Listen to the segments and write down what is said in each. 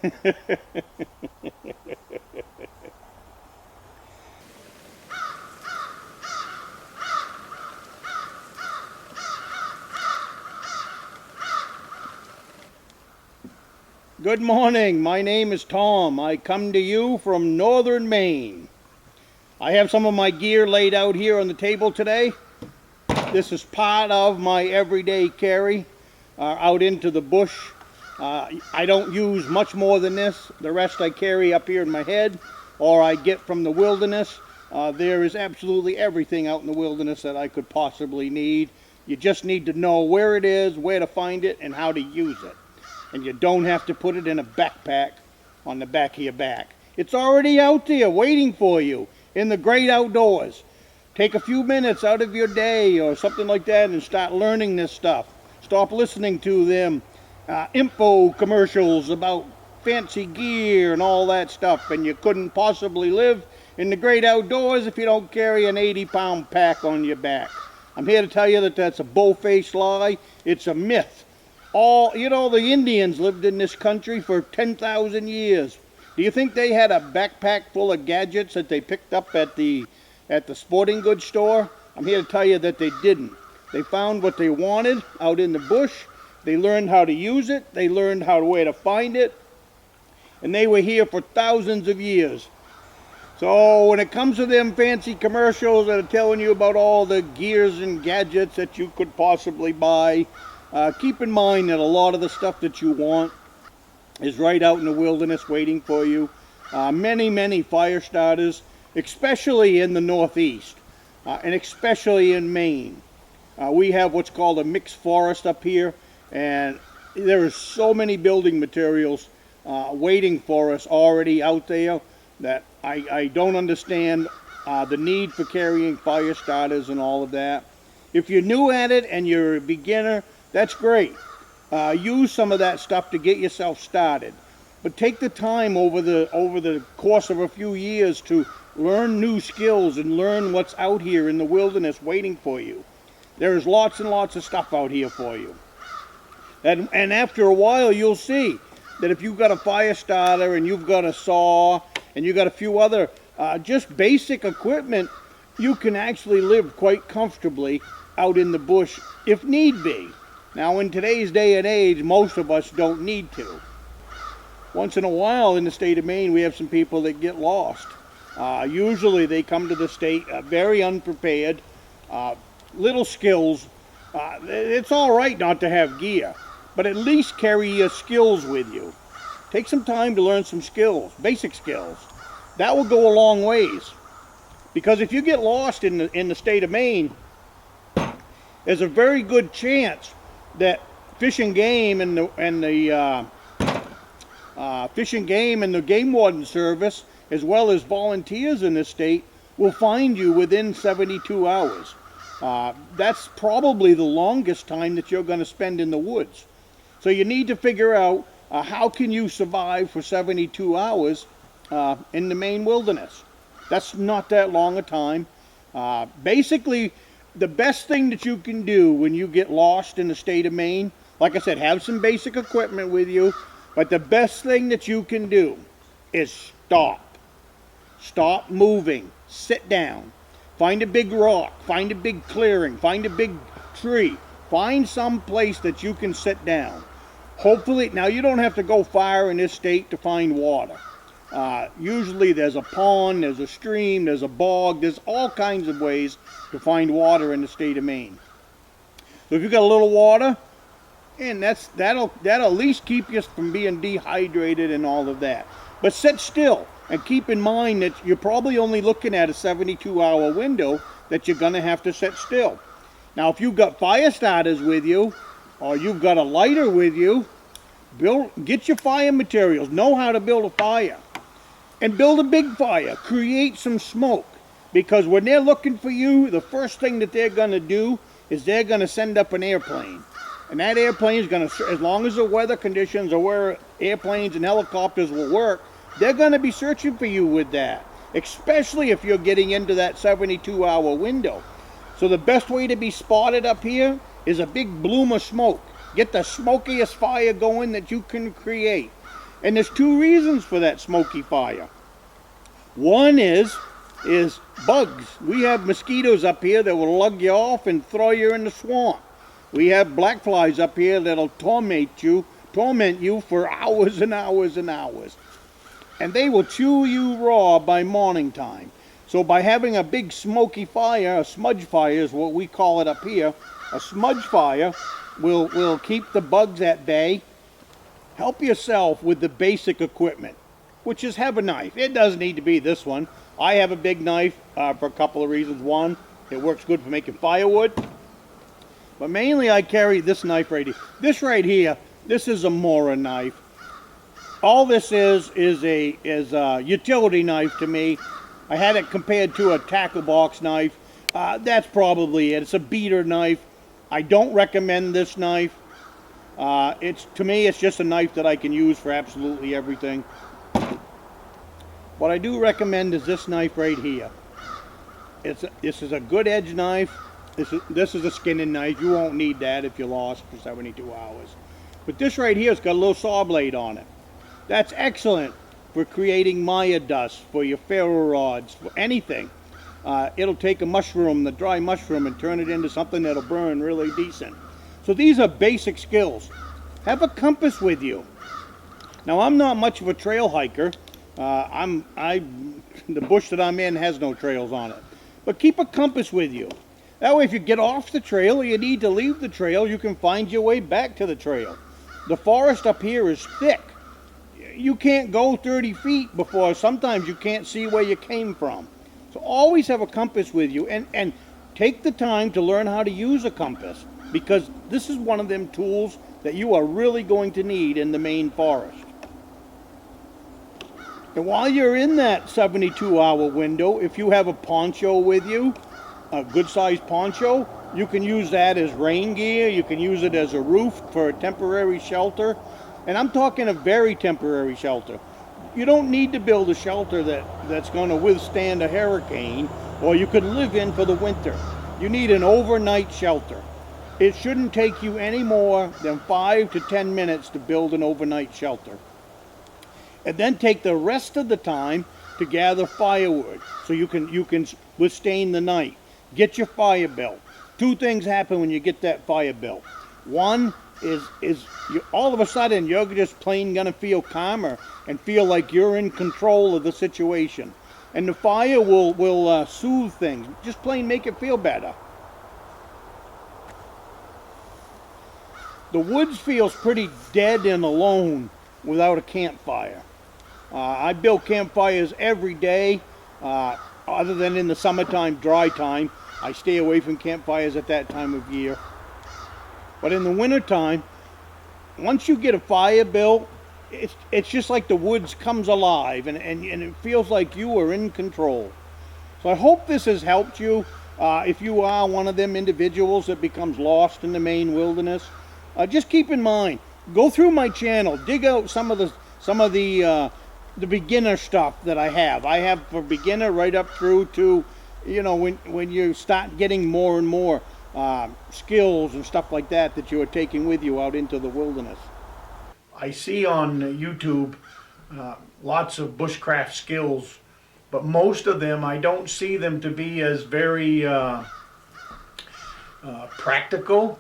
Good morning, my name is Tom. I come to you from northern Maine. I have some of my gear laid out here on the table today. This is part of my everyday carry out into the bush. I don't use much more than this. The rest I carry up here in my head or I get from the wilderness. There is absolutely everything out in the wilderness that I could possibly need. You just need to know where it is, where to find it, and how to use it. And you don't have to put it in a backpack on the back of your back. It's already out there waiting for you in the great outdoors. Take a few minutes out of your day or something like that and start learning this stuff. Stop listening to them info commercials about fancy gear and all that stuff, and you couldn't possibly live in the great outdoors if you don't carry an 80-pound pack on your back. I'm here to tell you that that's a bull-faced lie. It's a myth. The Indians lived in this country for 10,000 years. Do you think they had a backpack full of gadgets that they picked up at the sporting goods store? I'm here to tell you that they didn't. They found what they wanted out in the bush. They learned how to use it. They learned where to find it. And they were here for thousands of years. So when it comes to them fancy commercials that are telling you about all the gears and gadgets that you could possibly buy, keep in mind that a lot of the stuff that you want is right out in the wilderness waiting for you. Many fire starters, especially in the Northeast, and especially in Maine. We have what's called a mixed forest up here, and there is so many building materials waiting for us already out there that I don't understand the need for carrying fire starters and all of that. If you're new at it and you're a beginner, that's great. Use some of that stuff to get yourself started. But take the time over the course of a few years to learn new skills and learn what's out here in the wilderness waiting for you. There is lots and lots of stuff out here for you. And after a while, you'll see that if you've got a fire starter and you've got a saw and you've got a few other just basic equipment, you can actually live quite comfortably out in the bush if need be. Now, in today's day and age, most of us don't need to. Once in a while in the state of Maine, we have some people that get lost. Usually they come to the state very unprepared, little skills. It's all right not to have gear, but at least carry your skills with you. Take some time to learn some skills, basic skills. That will go a long ways. Because if you get lost in the state of Maine, there's a very good chance that Fish and Game and the Game Warden Service, as well as volunteers in the state, will find you within 72 hours. That's probably the longest time that you're going to spend in the woods. So you need to figure out how can you survive for 72 hours in the Maine wilderness. That's not that long a time. Basically, the best thing that you can do when you get lost in the state of Maine, like I said, have some basic equipment with you, but the best thing that you can do is stop. Stop moving. Sit down. Find a big rock. Find a big clearing. Find a big tree. Find some place that you can sit down. Hopefully, now you don't have to go far in this state to find water. Usually there's a pond, there's a stream, there's a bog, there's all kinds of ways to find water in the state of Maine. So if you've got a little water, and that'll at least keep you from being dehydrated and all of that. But sit still and keep in mind that you're probably only looking at a 72-hour window that you're going to have to sit still. Now if you've got fire starters with you, or you've got a lighter with you, get your fire materials, know how to build a fire. And build a big fire, create some smoke. Because when they're looking for you, the first thing that they're going to do is they're going to send up an airplane. And that airplane is going to, as long as the weather conditions are where airplanes and helicopters will work, they're going to be searching for you with that. Especially if you're getting into that 72-hour window. So the best way to be spotted up here is a big bloom of smoke. Get the smokiest fire going that you can create. And there's two reasons for that smoky fire. One is bugs. We have mosquitoes up here that will lug you off and throw you in the swamp. We have black flies up here that'll torment you for hours and hours and hours. And they will chew you raw by morning time. So by having a big smoky fire, a smudge fire is what we call it up here, a smudge fire will keep the bugs at bay. Help yourself with the basic equipment, which is have a knife. It doesn't need to be this one. I have a big knife for a couple of reasons. One, it works good for making firewood. But mainly I carry this knife right here. This right here, this is a Mora knife. All this is a utility knife to me. I had it compared to a tackle box knife. That's probably it. It's a beater knife. I don't recommend this knife. To me, it's just a knife that I can use for absolutely everything. What I do recommend is this knife right here. This is a good edge knife. This is a skinning knife. You won't need that if you're lost for 72 hours. But this right here has got a little saw blade on it. That's excellent for creating Maya dust, for your ferro rods, for anything. It'll take a mushroom, the dry mushroom, and turn it into something that'll burn really decent. So these are basic skills. Have a compass with you. Now, I'm not much of a trail hiker. The bush that I'm in has no trails on it. But keep a compass with you. That way, if you get off the trail or you need to leave the trail, you can find your way back to the trail. The forest up here is thick. You can't go 30 feet before sometimes you can't see where you came from. So always have a compass with you, and take the time to learn how to use a compass, because this is one of them tools that you are really going to need in the Maine forest. And while you're in that 72-hour window, if you have a poncho with you, a good-sized poncho, you can use that as rain gear. You can use it as a roof for a temporary shelter. And I'm talking a very temporary shelter. You don't need to build a shelter that's going to withstand a hurricane, or you could live in for the winter. You need an overnight shelter. It shouldn't take you any more than 5 to 10 minutes to build an overnight shelter. And then take the rest of the time to gather firewood so you can withstand the night. Get your fire built. Two things happen when you get that fire built. One is you, all of a sudden you're just plain gonna feel calmer and feel like you're in control of the situation. And the fire will soothe things, just plain make it feel better. The woods feels pretty dead and alone without a campfire. I build campfires every day, other than in the summertime, dry time. I stay away from campfires at that time of year. But in the wintertime, once you get a fire built, it's just like the woods comes alive, and it feels like you are in control. So I hope this has helped you. If you are one of them individuals that becomes lost in the Maine wilderness, just keep in mind, go through my channel, dig out some of the beginner stuff that I have. I have for beginner right up through to, you know, when you start getting more and more skills and stuff like that you are taking with you out into the wilderness. I see on YouTube lots of bushcraft skills, but most of them I don't see them to be as very practical.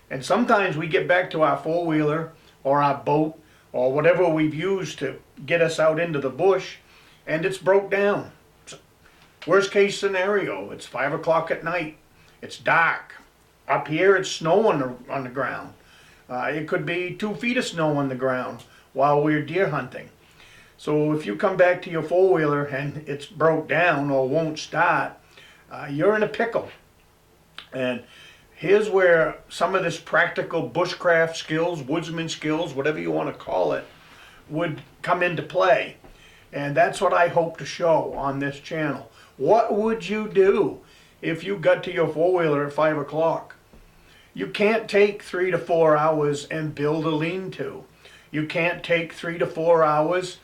And sometimes we get back to our four-wheeler or our boat or whatever we've used to get us out into the bush, and it's broke down. Worst case scenario, it's 5 o'clock at night. It's dark. Up here it's snow on the ground. It could be 2 feet of snow on the ground while we're deer hunting. So if you come back to your four-wheeler and it's broke down or won't start, you're in a pickle. And here's where some of this practical bushcraft skills, woodsman skills, whatever you want to call it, would come into play. And that's what I hope to show on this channel. What would you do if you got to your four-wheeler at 5 o'clock? You can't take 3 to 4 hours and build a lean-to. You can't take 3 to 4 hours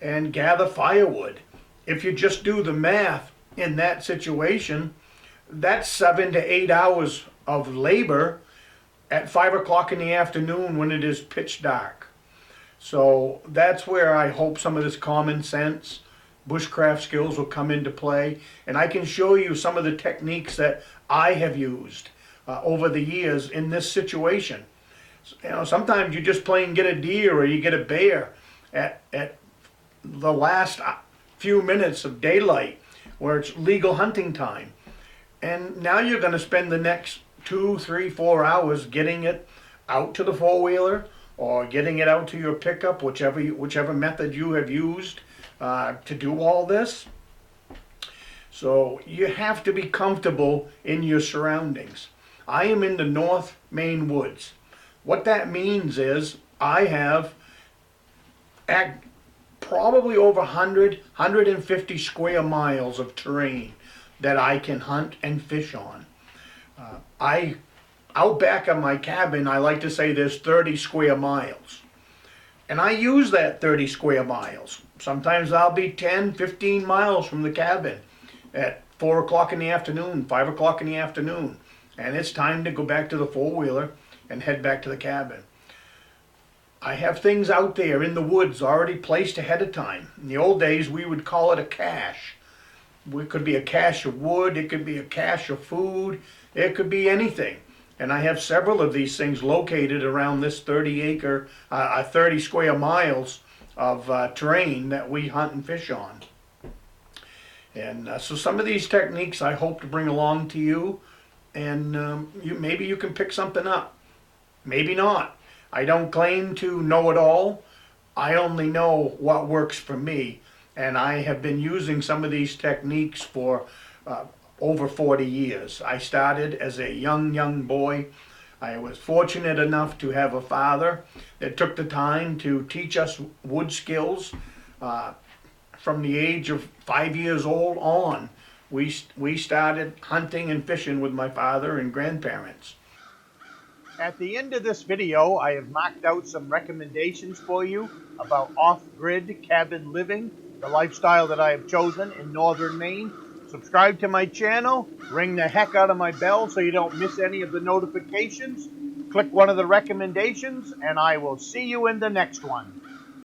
and gather firewood. If you just do the math in that situation, that's 7 to 8 hours of labor at 5 o'clock in the afternoon when it is pitch dark. So that's where I hope some of this common sense, bushcraft skills will come into play. And I can show you some of the techniques that I have used over the years in this situation. You know, sometimes you just plain get a deer or you get a bear at the last few minutes of daylight where it's legal hunting time. And now you're going to spend the next 2, 3, 4 hours getting it out to the four-wheeler or getting it out to your pickup, whichever method you have used to do all this. So you have to be comfortable in your surroundings. I am in the North Maine Woods. What that means is I have probably over 150 square miles of terrain that I can hunt and fish on. Out back of my cabin, I like to say there's 30 square miles. And I use that 30 square miles. Sometimes I'll be 10, 15 miles from the cabin at 4 o'clock in the afternoon, 5 o'clock in the afternoon. And it's time to go back to the four-wheeler and head back to the cabin. I have things out there in the woods already placed ahead of time. In the old days, we would call it a cache. It could be a cache of wood, it could be a cache of food, it could be anything. And I have several of these things located around this 30 square miles of terrain that we hunt and fish on. And so some of these techniques I hope to bring along to you, and maybe you can pick something up. Maybe not. I don't claim to know it all. I only know what works for me. And I have been using some of these techniques for over 40 years. I started as a young boy. I was fortunate enough to have a father that took the time to teach us wood skills from the age of 5 years old on. We started hunting and fishing with my father and grandparents. At the end of this video, I have marked out some recommendations for you about off-grid cabin living, the lifestyle that I have chosen in northern Maine. Subscribe to my channel, ring the heck out of my bell so you don't miss any of the notifications. Click one of the recommendations, and I will see you in the next one.